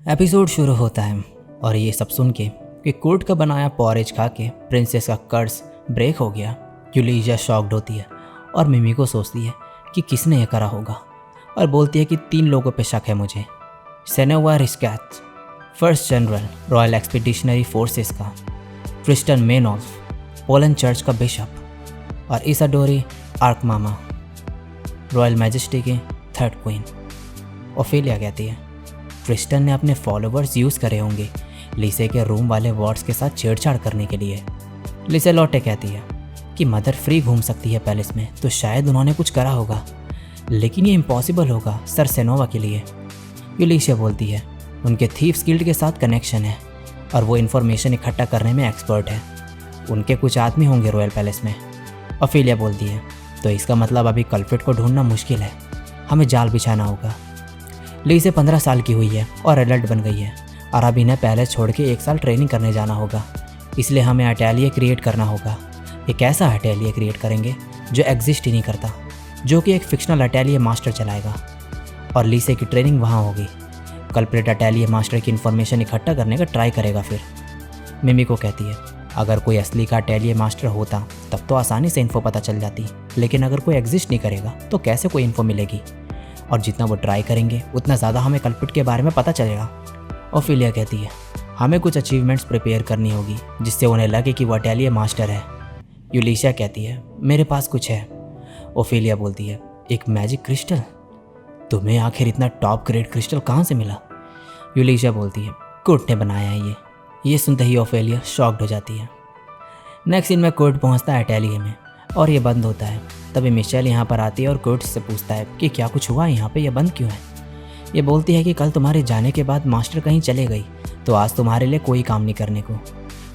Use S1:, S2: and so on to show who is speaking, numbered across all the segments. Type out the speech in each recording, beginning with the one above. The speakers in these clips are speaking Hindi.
S1: एपिसोड शुरू होता है और ये सब सुन के कि कोर्ट का बनाया पॉरेज खा के प्रिंसेस का कर्ज ब्रेक हो गया। यूलिया शॉक्ड होती है और मिमी को सोचती है कि किसने ये करा होगा और बोलती है कि 3 लोगों पे शक है मुझे। Seneva Riskath, first general royal expeditionary forces का, क्रिस्टन मेनोल्फ, पोलन चर्च का बिशप और इसाडोरी आर्कमामा, रॉयल मैजेस्टी की 3rd क्वीन। ओफेलिया कहती है क्रिस्टन ने अपने फॉलोवर्स यूज़ करे होंगे लिसे के रूम वाले वार्ड्स के साथ छेड़छाड़ करने के लिए। लिसे लौटे कहती है कि मदर फ्री घूम सकती है पैलेस में, तो शायद उन्होंने कुछ करा होगा, लेकिन ये इम्पॉसिबल होगा सर सेनोवा के लिए। यूलिशिया बोलती है उनके थीव्स गिल्ड के साथ कनेक्शन है और वो इन्फॉर्मेशन इकट्ठा करने में एक्सपर्ट है। उनके कुछ आदमी होंगे रॉयल पैलेस में। ओफेलिया बोलती है तो इसका मतलब अभी कल्प्रिट को ढूंढना मुश्किल है, हमें जाल बिछाना होगा। लीसे 15 साल की हुई है और एडल्ट बन गई है और अब इन्हें पैलेस छोड़ के 1 साल ट्रेनिंग करने जाना होगा, इसलिए हमें अटैलिए क्रिएट करना होगा। एक ऐसा अटैलिए क्रिएट करेंगे जो एग्जिस्ट ही नहीं करता, जो कि एक फिक्शनल अटैलिए मास्टर चलाएगा और लीसे की ट्रेनिंग वहाँ होगी। कल्प्रिट अटैलिए मास्टर की इन्फॉर्मेशन इकट्ठा करने का ट्राई करेगा। फिर मिमी को कहती है अगर कोई असली का अटैलिए मास्टर होता तब तो आसानी से इन्फो पता चल जाती, लेकिन अगर कोई एग्जिस्ट नहीं करेगा तो कैसे कोई इन्फो मिलेगी, और जितना वो ट्राई करेंगे उतना ज़्यादा हमें कल्प्रिट के बारे में पता चलेगा। ओफेलिया कहती है हमें कुछ अचीवमेंट्स प्रिपेयर करनी होगी जिससे उन्हें लगे कि वो अटैलिए मास्टर है। यूलिशिया कहती है मेरे पास कुछ है। ओफेलिया बोलती है एक मैजिक क्रिस्टल? तुम्हें आखिर इतना टॉप ग्रेड क्रिस्टल कहाँ से मिला? यूलिशिया बोलती है कोर्ट ने बनाया है ये सुनते ही ओफेलिया शॉक्ड हो जाती है। नेक्स्ट सीन में कोर्ट पहुँचता है अटैलिए में और ये बंद होता है। तभी मिशेल यहाँ पर आती है और कोर्ट से पूछता है कि क्या कुछ हुआ यहाँ पे, ये बंद क्यों है? ये बोलती है कि कल तुम्हारे जाने के बाद मास्टर कहीं चले गई, तो आज तुम्हारे लिए कोई काम नहीं करने को।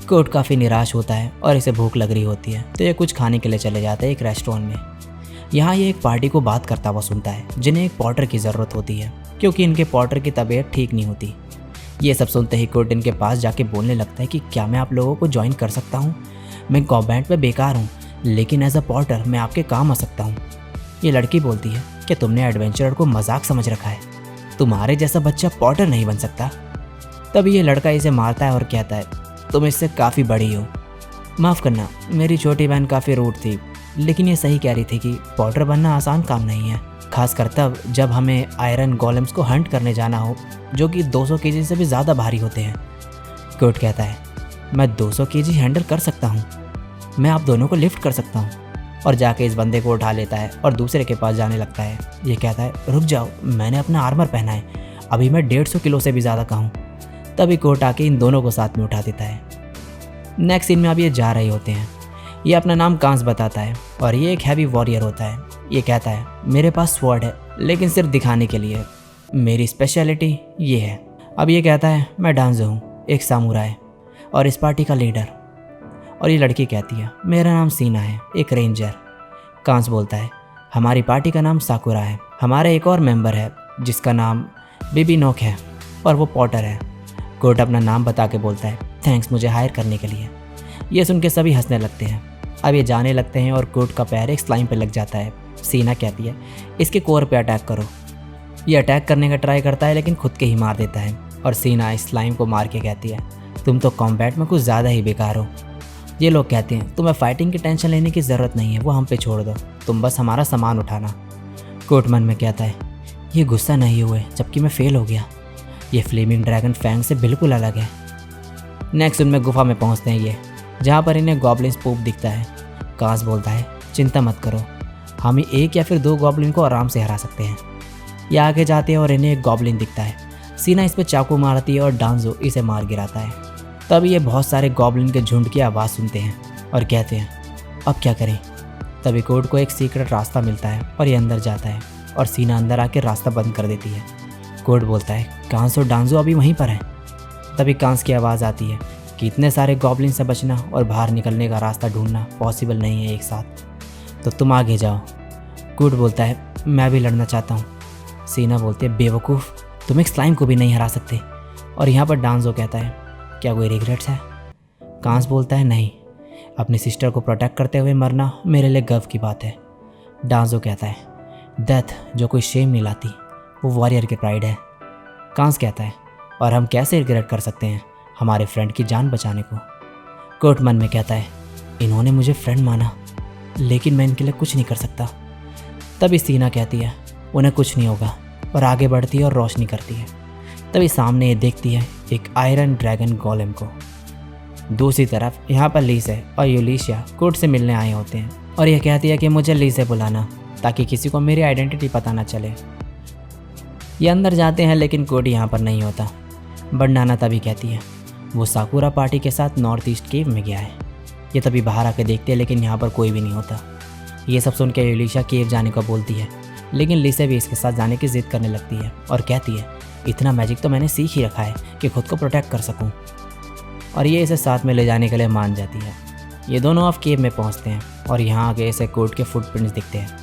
S1: कोर्ट काफ़ी निराश होता है और इसे भूख लग रही होती है, तो ये कुछ खाने के लिए चले जाते हैं एक रेस्टोरेंट में। यहाँ ये एक पार्टी को बात करता हुआ सुनता है जिन्हें एक पॉटर की ज़रूरत होती है क्योंकि इनके पॉटर की तबीयत ठीक नहीं होती। ये सब सुनते ही कोर्ट इनके पास जाके बोलने लगता है कि क्या मैं आप लोगों को ज्वाइन कर सकता हूँ? मैं कॉम्बैट में बेकार हूँ, लेकिन एज अ पॉटर मैं आपके काम आ सकता हूँ। ये लड़की बोलती है कि तुमने एडवेंचरर को मजाक समझ रखा है, तुम्हारे जैसा बच्चा पॉटर नहीं बन सकता। तभी ये लड़का इसे मारता है और कहता है तुम इससे काफ़ी बड़ी हो। माफ़ करना, मेरी छोटी बहन काफ़ी रूड थी, लेकिन ये सही कह रही थी कि पॉटर बनना आसान काम नहीं है, खासकर तब जब हमें आयरन गोलेम्स को हंट करने जाना हो जो कि 200 केजी से भी ज़्यादा भारी होते हैं। कोर्ट कहता है मैं 200 केजी हैंडल कर सकता हूँ, मैं आप दोनों को लिफ्ट कर सकता हूँ, और जाके इस बंदे को उठा लेता है और दूसरे के पास जाने लगता है। ये कहता है रुक जाओ, मैंने अपना आर्मर पहना है, अभी मैं 150 किलो से भी ज़्यादा का हूँ। तभी कोर्ट आके इन दोनों को साथ में उठा देता है। नेक्स्ट सीन में अब ये जा रहे होते हैं। ये अपना नाम कांस बताता है और ये एक हैवी वॉरियर होता है। ये कहता है मेरे पास स्वॉर्ड है, लेकिन सिर्फ दिखाने के लिए, मेरी स्पेशलिटी ये है। अब ये कहता है मैं डांजो हूँ, एक सामुराई और इस पार्टी का लीडर। और ये लड़की कहती है मेरा नाम सीना है, एक रेंजर। कांस बोलता है हमारी पार्टी का नाम साकुरा है, हमारा एक और मेंबर है जिसका नाम बेबी नोक है और वो पॉटर है। कोर्ट अपना नाम बता के बोलता है थैंक्स मुझे हायर करने के लिए। ये सुन के सभी हंसने लगते हैं। अब ये जाने लगते हैं और कोर्ट का पैर एक स्लाइम पे लग जाता है। सीना कहती है इसके कोर पे अटैक करो। ये अटैक करने का ट्राई करता है लेकिन खुद के ही मार देता है और सीना इस स्लाइम को मार के कहती है तुम तो कॉम्बैट में कुछ ज़्यादा ही बेकार हो। ये लोग कहते हैं तुम्हें फाइटिंग की टेंशन लेने की ज़रूरत नहीं है, वो हम पे छोड़ दो, तुम बस हमारा सामान उठाना। कोर्ट मन में कहता है ये गुस्सा नहीं हुए जबकि मैं फेल हो गया, ये फ्लेमिंग ड्रैगन फैंग से बिल्कुल अलग है। नेक्स्ट उनमें गुफा में पहुंचते हैं ये, जहाँ पर इन्हें गॉब्लिन्स पूप दिखता है। कांस बोलता है चिंता मत करो, हम 1 या फिर 2 गॉब्लिन को आराम से हरा सकते हैं। ये आगे जाते हैं और इन्हें एक गॉब्लिन दिखता है। सीना इस पर चाकू मारती है और डांजो इसे मार गिराता है। तब ये बहुत सारे गॉब्लिन के झुंड की आवाज़ सुनते हैं और कहते हैं अब क्या करें। तभी कोर्ट को एक सीक्रेट रास्ता मिलता है और ये अंदर जाता है और सीना अंदर आके रास्ता बंद कर देती है। कोर्ट बोलता है कांस और डांजो अभी वहीं पर हैं। तभी कांस की आवाज़ आती है कि इतने सारे गॉब्लिन से बचना और बाहर निकलने का रास्ता ढूंढना पॉसिबल नहीं है एक साथ, तो तुम आगे जाओ। कोर्ट बोलता है मैं भी लड़ना चाहता हूँ। सीना बोलती है बेवकूफ़, तुम एक स्लाइम को भी नहीं हरा सकते। और यहाँ पर डांजो कहता है क्या कोई रिग्रेट्स है? कांस बोलता है नहीं, अपनी सिस्टर को प्रोटेक्ट करते हुए मरना मेरे लिए गर्व की बात है। डांजो कहता है डेथ जो कोई शेम नहीं लाती, वो वॉरियर की प्राइड है। कांस कहता है और हम कैसे रिग्रेट कर सकते हैं हमारे फ्रेंड की जान बचाने को। कोर्ट मन में कहता है, इन्होंने मुझे फ्रेंड माना, लेकिन मैं इनके लिए कुछ नहीं कर सकता। तभी सीना कहती है उन्हें कुछ नहीं होगा, और आगे बढ़ती है और रोशनी करती है। तभी सामने ये देखती है एक आयरन ड्रैगन गोलेम को। दूसरी तरफ यहाँ पर लीसे और यूलिशिया कोर्ट से मिलने आए होते हैं, और यह कहती है कि मुझे लीसे बुलाना, ताकि किसी को मेरी आइडेंटिटी पता ना चले। ये अंदर जाते हैं, लेकिन कोर्ट यहाँ पर नहीं होता। बंडाना तभी कहती है वो साकुरा पार्टी के साथ नॉर्थ ईस्ट केव में गया है। ये तभी बाहर आके देखते हैं, लेकिन यहाँ पर कोई भी नहीं होता। ये सब सुन के यूलिशिया केव जाने को बोलती है, लेकिन लीसे भी इसके साथ जाने की जिद करने लगती है और कहती है इतना मैजिक तो मैंने सीख ही रखा है कि खुद को प्रोटेक्ट कर सकूं। और ये इसे साथ में ले जाने के लिए मान जाती है। ये दोनों अब केव में पहुंचते हैं, और यहाँ आगे इसे कोर्ट के फुटप्रिंट्स दिखते हैं।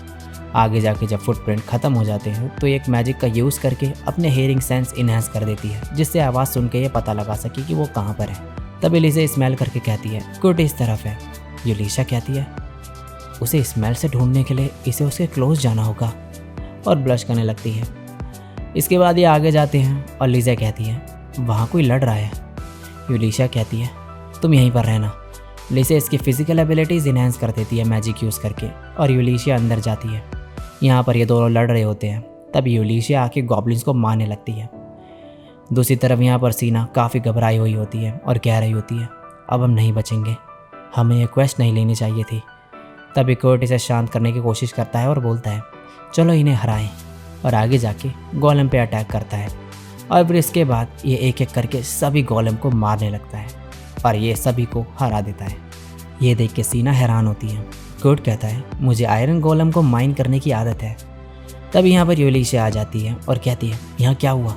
S1: आगे जाके जब फुटप्रिंट ख़त्म हो जाते हैं तो एक मैजिक का यूज़ करके अपने हेयरिंग सेंस इन्हेंस कर देती है, जिससे आवाज़ सुन के ये पता लगा सके कि वो कहाँ पर है। तब लीसे स्मेल करके कहती है कोर्ट इस तरफ है। यूलिशिया कहती है उसे स्मेल से ढूंढने के लिए इसे उसके क्लोज जाना होगा, और ब्लश करने लगती है। इसके बाद ये आगे जाते हैं और लीसे कहती है वहाँ कोई लड़ रहा है। यूलिशिया कहती है तुम यहीं पर रहना। लीसे इसकी फिजिकल एबिलिटीज़ इन्हेंस कर देती है मैजिक यूज़ करके, और यूलिशिया अंदर जाती है। यहाँ पर ये दोनों लड़ रहे होते हैं। तब यूलिशिया आके गॉब्लिन्स को मारने लगती है। दूसरी तरफ यहाँ पर सीना काफ़ी घबराई हुई होती है और कह रही होती है अब हम नहीं बचेंगे, हमें ये क्वेस्ट नहीं लेनी चाहिए थी। तभी कोर्ट इसे शांत करने की कोशिश करता है और बोलता है चलो इन्हें हराएं, और आगे जाके गोलेम पे अटैक करता है। और फिर इसके बाद ये एक एक करके सभी गोलेम को मारने लगता है, और ये सभी को हरा देता है। ये देख के सीना हैरान होती है। कोर्ट कहता है मुझे आयरन गोलेम को माइन करने की आदत है। तब यहाँ पर यूलिशिया आ जाती है और कहती है यहाँ क्या हुआ।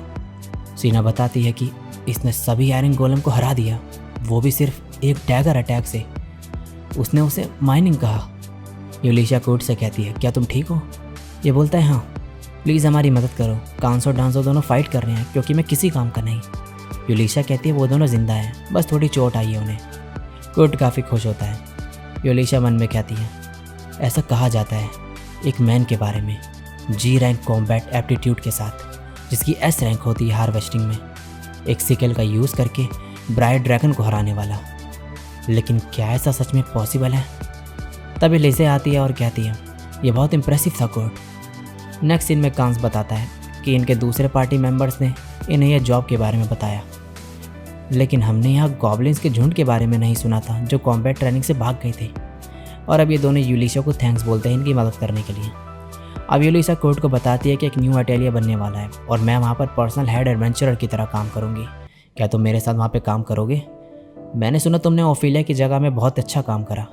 S1: सीना बताती है कि इसने सभी आयरन गोलेम को हरा दिया, वो भी सिर्फ एक डैगर अटैक से। उसने उसे माइनिंग कहा। यूलिशिया कोर्ट से कहती है क्या तुम ठीक हो। ये बोलता है हाँ, प्लीज़ हमारी मदद करो, कांसो डांसो दोनों फाइट कर रहे हैं क्योंकि मैं किसी काम का नहीं। यूलिशिया कहती है वो दोनों जिंदा हैं, बस थोड़ी चोट आई है उन्हें। कोर्ट काफ़ी खुश होता है। यूलिशिया मन में कहती है ऐसा कहा जाता है एक मैन के बारे में जी रैंक कॉम्बैट एप्टीट्यूड के साथ, जिसकी एस रैंक होती है हार्वेस्टिंग में, एक सिकल का यूज़ करके ब्राइट ड्रैगन को हराने वाला। लेकिन क्या ऐसा सच में पॉसिबल है। तभी लीसे आती है और कहती है ये बहुत इम्प्रेसिव था कोर्ट। नेक्स्ट सीन में कांस बताता है कि इनके दूसरे पार्टी मेंबर्स ने इन्हें यह जॉब के बारे में बताया, लेकिन हमने यहाँ गॉब्लिन्स के झुंड के बारे में नहीं सुना था जो कॉम्बैट ट्रेनिंग से भाग गए थे। और अब ये दोनों यूलिशिया को थैंक्स बोलते हैं इनकी मदद करने के लिए। अब यूलिशिया कोर्ट को बताती है कि एक न्यू अटेलिया बनने वाला है और मैं वहाँ पर पर्सनल हेड एडवेंचरर की तरह काम करूँगी। क्या तुम मेरे साथ वहाँ पे काम करोगे? मैंने सुना तुमने ओफिलिया की जगह में बहुत अच्छा काम करा।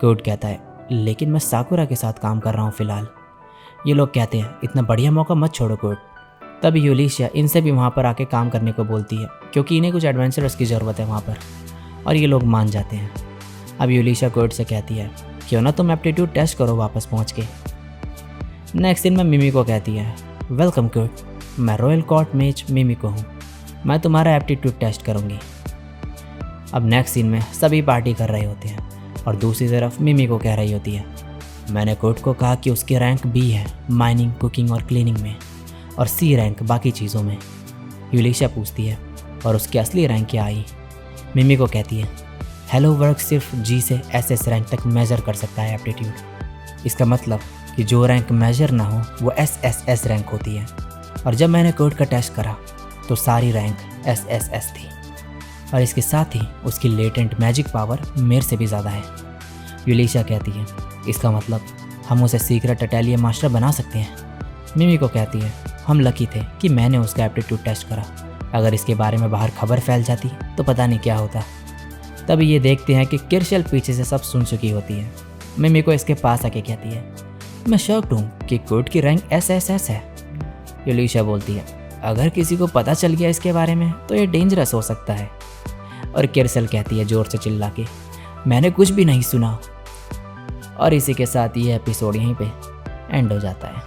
S1: कोर्ट कहता है लेकिन मैं साकुरा के साथ काम कर रहा हूँ फ़िलहाल। ये लोग कहते हैं इतना बढ़िया मौका मत छोड़ो कोर्ट। तब यूलिशिया इनसे भी वहाँ पर आके काम करने को बोलती है क्योंकि इन्हें कुछ एडवेंचरर्स की ज़रूरत है वहाँ पर, और ये लोग मान जाते हैं। अब यूलिशिया कोर्ट से कहती है क्यों ना तुम एप्टीट्यूड टेस्ट करो वापस पहुँच के। नेक्स्ट दिन में मिमिको कहती है वेलकम कोर्ट, मैं रॉयल कोर्ट मेज मिमिको हूँ, मैं तुम्हारा एप्टीट्यूड टेस्ट करूँगी। अब नेक्स्ट सीन में सभी पार्टी कर रहे होते हैं और दूसरी तरफ मिमिको कह रही होती है मैंने कोर्ट को कहा कि उसकी रैंक बी है माइनिंग, कुकिंग और क्लीनिंग में, और सी रैंक बाकी चीज़ों में। यूलिशिया पूछती है और उसकी असली रैंक क्या आई। मिमिको कहती है हेलो वर्क सिर्फ जी से एसएस रैंक तक मेजर कर सकता है एप्टीट्यूड। इसका मतलब कि जो रैंक मेजर ना हो वो एसएसएस रैंक होती है, और जब मैंने कोर्ट का टेस्ट करा तो सारी रैंक एसएसएस थी, और इसके साथ ही उसकी लेटेंट मैजिक पावर मेरे से भी ज़्यादा है। यूलिशिया कहती है इसका मतलब हम उसे सीक्रेट अटेलिया मास्टर बना सकते हैं। मिमिको कहती है हम लकी थे कि मैंने उसका एप्टीट्यूड टेस्ट करा, अगर इसके बारे में बाहर खबर फैल जाती तो पता नहीं क्या होता। तभी ये देखते हैं कि किरशल पीछे से सब सुन चुकी होती है। मिमिको इसके पास आके कहती है मैं शॉक्ड हूँ कि कोर्ट की रैंक एसएसएस है। यूलिशिया बोलती है अगर किसी को पता चल गया इसके बारे में तो ये डेंजरस हो सकता है। और किरशल कहती है जोर से चिल्ला के मैंने कुछ भी नहीं सुना। और इसी के साथ ये एपिसोड यहीं पे एंड हो जाता है।